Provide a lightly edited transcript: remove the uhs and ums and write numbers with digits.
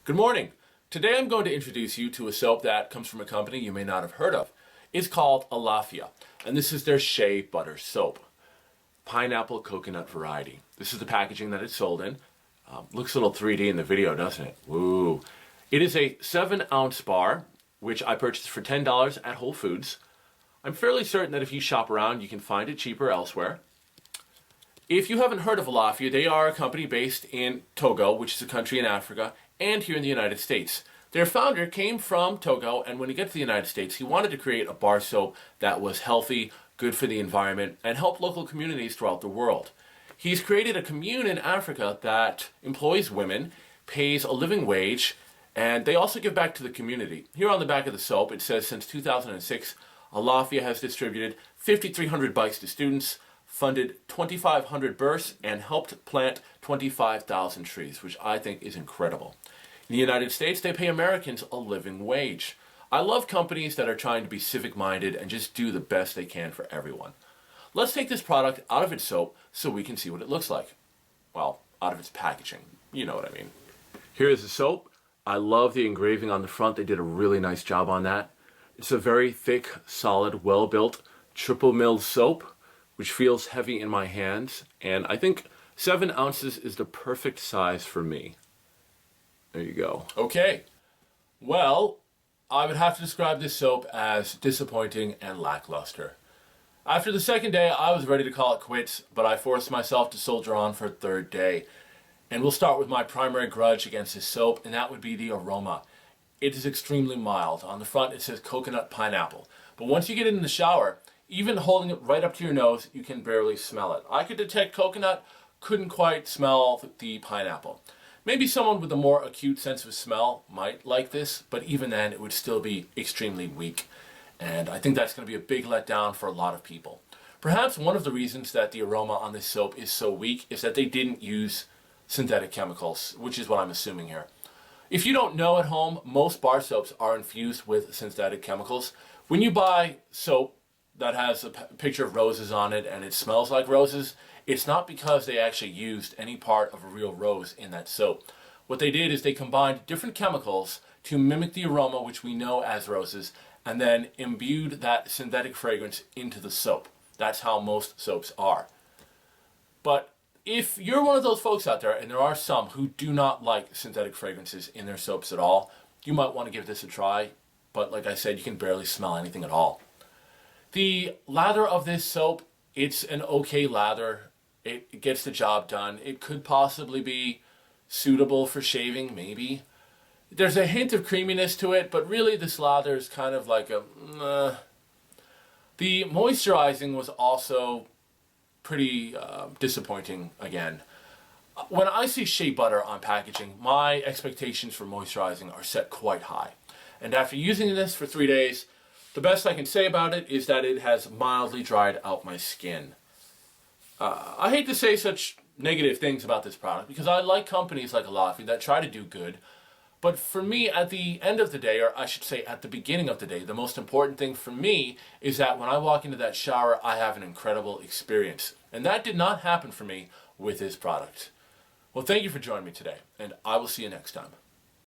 Good morning. Today I'm going to introduce you to a soap that comes from a company you may not have heard of. It's called Alaffia, and this is their Shea Butter Soap. Pineapple coconut variety. This is the packaging that it's sold in. Looks a little 3D in the video, doesn't it? Woo. It is a 7-ounce bar, which I purchased for $10 at Whole Foods. I'm fairly certain that if you shop around, you can find it cheaper elsewhere. If you haven't heard of Alaffia, they are a company based in Togo, which is a country in Africa, and here in the United States. Their founder came from Togo, and when he got to the United States, he wanted to create a bar soap that was healthy, good for the environment, and help local communities throughout the world. He's created a commune in Africa that employs women, pays a living wage, and they also give back to the community. Here on the back of the soap, it says since 2006, Alaffia has distributed 5,300 bikes to students, funded 2,500 births, and helped plant 25,000 trees, which I think is incredible. In the United States, they pay Americans a living wage. I love companies that are trying to be civic-minded and just do the best they can for everyone. Let's take this product out of its soap so we can see what it looks like. Well, out of its packaging. You know what I mean. Here is the soap. I love the engraving on the front. They did a really nice job on that. It's a very thick, solid, well-built, triple milled soap, which feels heavy in my hands, and I think 7 ounces is the perfect size for me. There you go. Okay, well, I would have to describe this soap as disappointing and lackluster. After the second day, I was ready to call it quits, but I forced myself to soldier on for a third day. And we'll start with my primary grudge against this soap, and that would be the aroma. It is extremely mild. On the front, it says coconut pineapple. But once you get it in the shower, even holding it right up to your nose, you can barely smell it. I could detect coconut, couldn't quite smell the pineapple. Maybe someone with a more acute sense of smell might like this, but even then it would still be extremely weak. And I think that's going to be a big letdown for a lot of people. Perhaps one of the reasons that the aroma on this soap is so weak is that they didn't use synthetic chemicals, which is what I'm assuming here. If you don't know at home, most bar soaps are infused with synthetic chemicals. When you buy soap that has a picture of roses on it and it smells like roses, it's not because they actually used any part of a real rose in that soap. What they did is they combined different chemicals to mimic the aroma, which we know as roses, and then imbued that synthetic fragrance into the soap. That's how most soaps are. But if you're one of those folks out there, and there are some who do not like synthetic fragrances in their soaps at all, you might want to give this a try. But like I said, you can barely smell anything at all. The lather of this soap, it's an okay lather. It gets the job done. It could possibly be suitable for shaving, maybe. There's a hint of creaminess to it, but really this lather is kind of like a... The moisturizing was also pretty disappointing again. When I see shea butter on packaging, my expectations for moisturizing are set quite high. And after using this for 3 days, the best I can say about it is that it has mildly dried out my skin. I hate to say such negative things about this product because I like companies like Alaffia that try to do good. But for me, at the end of the day, or I should say at the beginning of the day, the most important thing for me is that when I walk into that shower, I have an incredible experience. And that did not happen for me with this product. Well, thank you for joining me today, and I will see you next time.